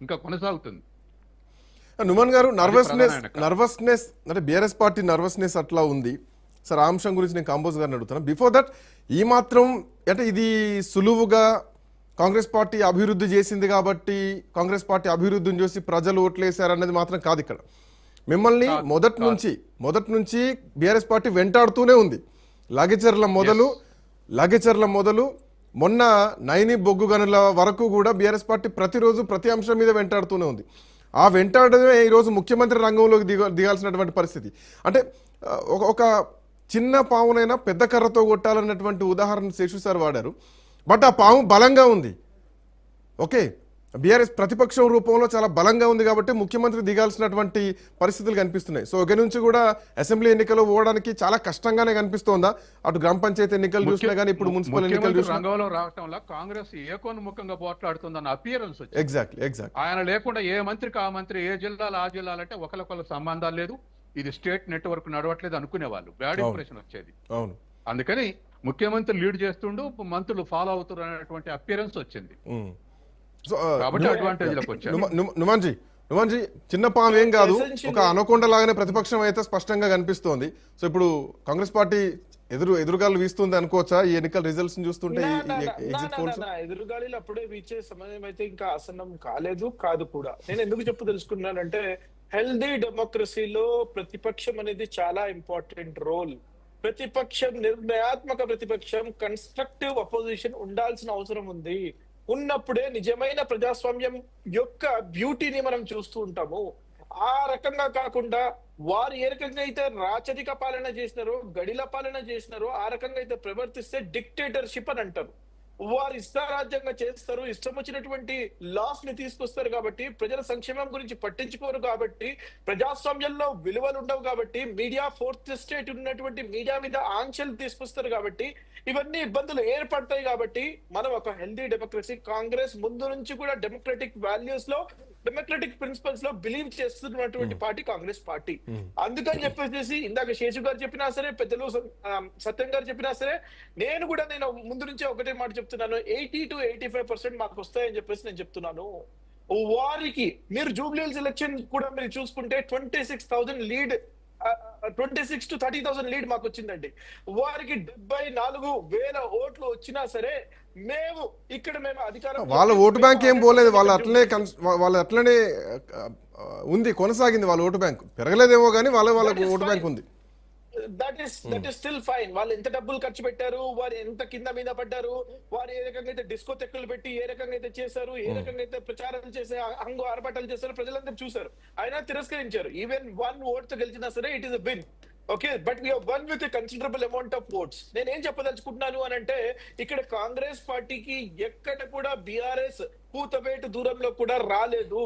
ఇంకా కొనసాగుతుంది. నుమన్ గారు, అది ప్రధాన వెనక. నర్వస్నెస్ అంటే బీఆర్ఎస్ పార్టీ నర్వస్నెస్ అట్లా ఉంది సార్. ఆ అంశం గురించి నేను కాంబోజ్ గారిని అడుగుతాను. బిఫోర్ దట్ ఈ మాత్రం అంటే ఇది సులువుగా కాంగ్రెస్ పార్టీ అభివృద్ధి చేసింది కాబట్టి కాంగ్రెస్ పార్టీ అభివృద్ధిని చూసి ప్రజలు ఓట్లేశారు అనేది మాత్రం కాదు. ఇక్కడ మిమ్మల్ని మొదటి నుంచి బీఆర్ఎస్ పార్టీ వెంటాడుతూనే ఉంది. లగచర్ల మొదలు మొన్న నైని బొగ్గు గనుల వరకు కూడా బీఆర్ఎస్ పార్టీ ప్రతిరోజు ప్రతి అంశం మీద వెంటాడుతూనే ఉంది. ఆ వెంటాడమే ఈరోజు ముఖ్యమంత్రి రంగంలోకి దిగాల్సినటువంటి పరిస్థితి. అంటే ఒక చిన్న పావునైనా పెద్ద కర్రతో కొట్టాలన్నటువంటి ఉదాహరణ శేషు సార్ వాడారు. బట్ ఆ పాము బలంగా ఉంది. ఓకే, బీఆర్ఎస్ ప్రతిపక్షం రూపంలో చాలా బలంగా ఉంది కాబట్టి ముఖ్యమంత్రి దిగాల్సినటువంటి పరిస్థితులు కనిపిస్తున్నాయి. సో ఒక నుంచి కూడా అసెంబ్లీ ఎన్నికలు పోవడానికి చాలా కష్టంగానే కనిపిస్తోందా? అటు గ్రామ పంచాయతీ ఎన్నికలు చూసినా కానీ ఇప్పుడు మున్సిపల్ ఎన్నికలు చూసినా రంగంలో రావటంలో కాంగ్రెస్ ఏకోన్ముఖంగా పోట్లాడుతుందన్న అపియరెన్స్ వచ్చింది. ఎగ్జాక్ట్లీ ఆయన లేకుండా ఏ మంత్రికి ఆ మంత్రి, ఏ జిల్లాలో ఆ జిల్లాలంటే ఒకరికొకరు సంబంధాలు లేదు, ఇది స్టేట్ నెట్వర్క్ నడవట్లేదు అనుకునేవాళ్ళు. బ్యాడ్ ఇంప్రెషన్ వచ్చేది. అవును, అందుకని ముఖ్యమంత్రి లీడ్ చేస్తుండు, మంత్రులు ఫాలో అవుతారు అనేటువంటి అపియరెన్స్ వచ్చింది. కాబట్టి అడ్వాంటేజ్ లకు వచ్చారు. నుమాన్జీ, చిన్న పాము ఏం కాదు, ఒక అనకొండ లాగానే ప్రతిపక్షం అయితే స్పష్టంగా కనిపిస్తోంది. సో ఇప్పుడు కాంగ్రెస్ పార్టీ ఎదురుగాలు వీస్తుంది అనుకోవచ్చా ఈ ఎన్నికల రిజల్ట్స్ చూస్తుంటే? ఎదురుగాలిలో అప్పుడే వీచే సమయం అయితే ఇంకా ఆసన్నం కాదు కూడా. నేను ఎందుకు తెలుసుకున్నానంటే హెల్దీ డెమోక్రసీలో ప్రతిపక్షం అనేది చాలా ఇంపార్టెంట్ రోల్. నిర్ణయాత్మక ప్రతిపక్షం, కన్స్ట్రక్టివ్ అపోజిషన్ ఉండాల్సిన అవసరం ఉంది. ఉన్నప్పుడే నిజమైన ప్రజాస్వామ్యం యొక్క బ్యూటీని మనం చూస్తూ ఉంటాము. ఆ రకంగా కాకుండా వారు ఏ రకంగా అయితే రాచరిక పాలన చేసినారో, గడిల పాలన చేసినారో ఆ రకంగా అయితే ప్రవర్తిస్తే డిక్టేటర్షిప్ అని అంటారు. వారు ఇష్టారాజ్యంగా చేస్తారు, ఇష్టం వచ్చినటువంటి లాస్ ని తీసుకొస్తారు కాబట్టి, ప్రజల సంక్షేమం గురించి పట్టించుకోరు కాబట్టి, ప్రజాస్వామ్యంలో విలువలు ఉండవు కాబట్టి, మీడియా ఫోర్త్ ఎస్టేట్ ఉన్నటువంటి మీడియా మీద ఆంక్షలు తీసుకొస్తారు కాబట్టి, ఇవన్నీ ఇబ్బందులు ఏర్పడతాయి. కాబట్టి మనం ఒక హెల్దీ డెమోక్రసీ, కాంగ్రెస్ ముందు నుంచి కూడా డెమోక్రటిక్ వాల్యూస్ లో, డెమోక్రటిక్ ప్రిన్సిపల్స్ లో బిలీవ్ చేస్తున్నటువంటి పార్టీ కాంగ్రెస్ పార్టీ. అందుకని చెప్పేసి ఇందాక శేషు గారు చెప్పినా సరే, పెద్దలు సత్యం గారు చెప్పినా సరే, నేను ముందు నుంచే ఒకటే మాట చెప్తున్నాను, 80 to 85% మాకు వస్తాయని చెప్పేసి నేను చెప్తున్నాను. వారికి మీరు జూబ్లీహిల్స్ ఎలక్షన్ కూడా మీరు చూసుకుంటే 26,000 లీడ్, 26 to 30,000 లీడ్ మాకు వచ్చిందండి. వారికి 74,000 ఓట్లు వచ్చినా సరే మేము అధికారం, వాళ్ళ ఓటు బ్యాంక్ ఏం పోలేదు, వాళ్ళు అట్లనే ఉంది, కొనసాగింది. వాళ్ళ ఓటు బ్యాంక్ పెరగలేదేమో కానీ వాళ్ళ ఓటు బ్యాంక్ ఉంది. That is still fine. వాళ్ళు ఎంత డబ్బులు ఖర్చు పెట్టారు, వారు ఎంత కింద మీద పడ్డారు, వారు ఏ రకంగా అయితే డిస్కో తెక్కులు పెట్టి ఏ రకంగా అయితే చేశారు, ఏ రకంగా అయితే ప్రచారాలు చేసే హంగు ఆర్భాటాలు చేశారు, ప్రజలందరూ చూశారు. అయినా తిరస్కరించారు. ఈవెన్ 1 ఓట్ తో గెలిచినా సరే it is a win. Okay, but we have won with a considerable amount of votes. నేనేం చెప్పదలుచుకుంటున్నాను అని అంటే, ఇక్కడ కాంగ్రెస్ పార్టీకి ఎక్కడ కూడా బీఆర్ఎస్ పూతవేటు దూరంలో కూడా రాలేదు.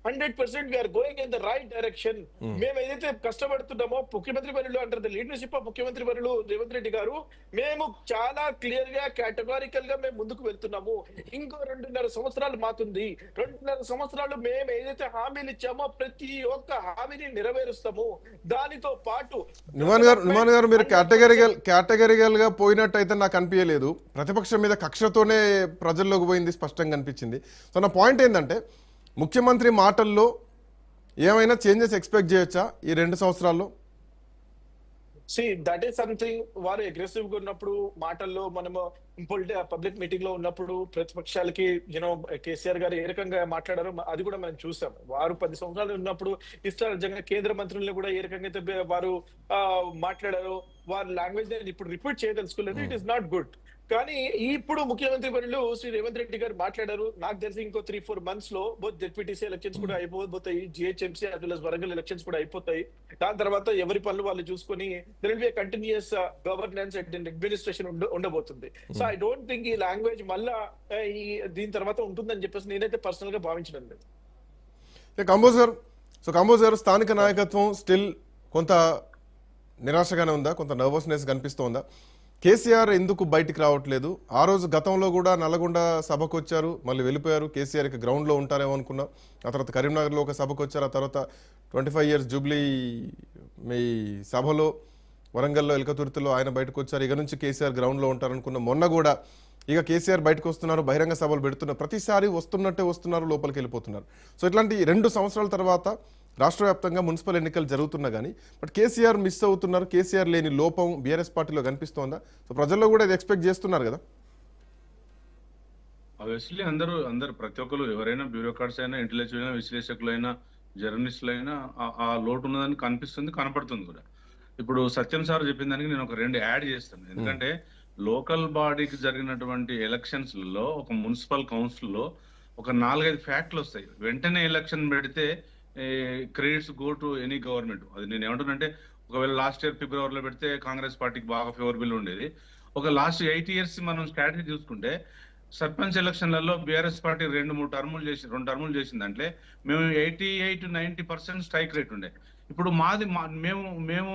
100% we're going in the right direction. మేము ఏదైతే కష్టపడుతున్నామో, ముఖ్యమంత్రి వర్యులు అంటారు, ద లీడర్షిప్ ఆఫ్ ముఖ్యమంత్రి వర్యులు రేవంత్ రెడ్డి గారు, మేము చాలా క్లియర్ గా, కేటగారికల్ గా మేము ముందుకు వెళ్తున్నాము. ఇంకో 2.5 సంవత్సరాలు మాకుంది. 2.5 సంవత్సరాలు మేము ఏదైతే హామీలు ఇచ్చామో ప్రతి ఒక్క హామీని నెరవేరుస్తాము. దానితో పాటు నుమాన్ గారు మీరు కేటగిరికల్ గా పోయినట్టయితే నాకు అనిపించలేదు. ప్రతిపక్షం మీద కక్షతోనే ప్రజల్లోకి పోయింది స్పష్టంగా అనిపించింది. సో నా పాయింట్ ఏంటంటే, ముఖ్యమంత్రి మాటల్లో ఏమైనా చేంజెస్ ఎక్స్పెక్ట్ చేయొచ్చా ఈ 2 సంవత్సరాల్లో? That is something. వారు అగ్రెసివ్ గా ఉన్నప్పుడు, మాటల్లో మనము పబ్లిక్ మీటింగ్ లో ఉన్నప్పుడు ప్రతిపక్షాలకి కేసీఆర్ గారు ఏ రకంగా మాట్లాడారో అది కూడా మనం చూసాం. వారు 10 సంవత్సరాలు ఉన్నప్పుడు ఇష్టారాజ్యంగా కేంద్ర మంత్రులను కూడా ఏ రకంగా అయితే వారు మాట్లాడారో, వారి లాంగ్వేజ్ ఇప్పుడు రిపీట్ చేయదలుచుకోలేదు. It is not good. కానీ ఇప్పుడు ముఖ్యమంత్రి వర్యులు శ్రీ రేవంత్ రెడ్డి గారు మాట్లాడారు. నాకు తెలిసి ఇంకో 3-4 months లో బోత్ జెడ్పీటీసీ ఎలక్షన్స్ కూడా అయిపోతాయి, GHMC as well as Warangal elections కూడా అయిపోతాయి. దాని తర్వాత ఎవరి పనులు వాళ్ళు చూసుకొని there will be a continuous governance and administration ఉండబోతుంది. సో ఐ డోంట్ థింక్ ఈ లాంగ్వేజ్ మళ్ళా దీని తర్వాత ఉంటుందని చెప్పేసి నేనైతే పర్సనల్ గా భావించడం లేదు. కంబోజ్ గారు, స్థానిక నాయకత్వం స్టిల్ కొంత నిరాశగానే ఉందా? కొంత నర్వస్నెస్ కనిపిస్తోందా? కేసీఆర్ ఎందుకు బయటికి రావట్లేదు? ఆ రోజు గతంలో కూడా నల్గొండ సభకు వచ్చారు, మళ్ళీ వెళ్ళిపోయారు. కేసీఆర్ ఇక గ్రౌండ్లో ఉంటారేమో అనుకున్నాం. ఆ తర్వాత కరీంనగర్లో ఒక సభకు వచ్చారు. ఆ తర్వాత 25 years జూబ్లీ మీ సభలో వరంగల్లో ఎలకతుర్తిలో ఆయన బయటకు వచ్చారు. ఇక నుంచి కేసీఆర్ గ్రౌండ్లో ఉంటారనుకున్నాం. మొన్న కూడా ఇక కేసీఆర్ బయటకు వస్తున్నారు, బహిరంగ సభలు పెడుతున్నారు, ప్రతిసారి వస్తున్నట్టే వస్తున్నారు, లోపలికి వెళ్ళిపోతున్నారు. సో ఇట్లాంటి 2 సంవత్సరాల తర్వాత రాష్ట్ర వ్యాప్తంగా మున్సిపల్ ఎన్నికలు జరుగుతున్నా కానీ బట్ కేసీఆర్ మిస్ అవుతున్నారు. కేసీఆర్ లేని లోపం బీఆర్ఎస్ పార్టీలో కనిపిస్తోందా? సో ప్రజల్లో కూడా ఇది ఎక్స్పెక్ట్ చేస్తున్నారు కదా. ఆబ్వియస్లీ అందరు ప్రతి ఒక్కరు ఎవరైనా బ్యూరోక్రాట్స్ అయినా, ఇంటెలెక్చువల్ అయినా, విశ్లేషకులైనా, జర్నలిస్టులైనా ఆ లోటు ఉన్నదని కనిపిస్తుంది, కనపడుతుంది కూడా. ఇప్పుడు సత్యం సార్ చెప్పిన దానికి నేను ఒక 2 యాడ్ చేస్తాను. ఎందుకంటే లోకల్ బాడీకి జరిగినటువంటి ఎలక్షన్స్ లో ఒక మున్సిపల్ కౌన్సిల్ లో ఒక 4-5 ఫ్యాక్ట్లు వస్తాయి. వెంటనే ఎలక్షన్ పెడితే credits go to any government. అది నేను ఏమంటున్నానంటే, ఒకవేళ లాస్ట్ ఇయర్ ఫిబ్రవరిలో పెడితే కాంగ్రెస్ పార్టీకి బాగా ఫేవరబుల్ ఉండేది. ఒక లాస్ట్ 8 years మనం స్ట్రాటజీ చూసుకుంటే సర్పంచ్ ఎలక్షన్లలో బీఆర్ఎస్ పార్టీ 2 టర్ములు చేసింది. అంటే మేము 88-90% స్ట్రైక్ రేట్ ఉండే. ఇప్పుడు మేము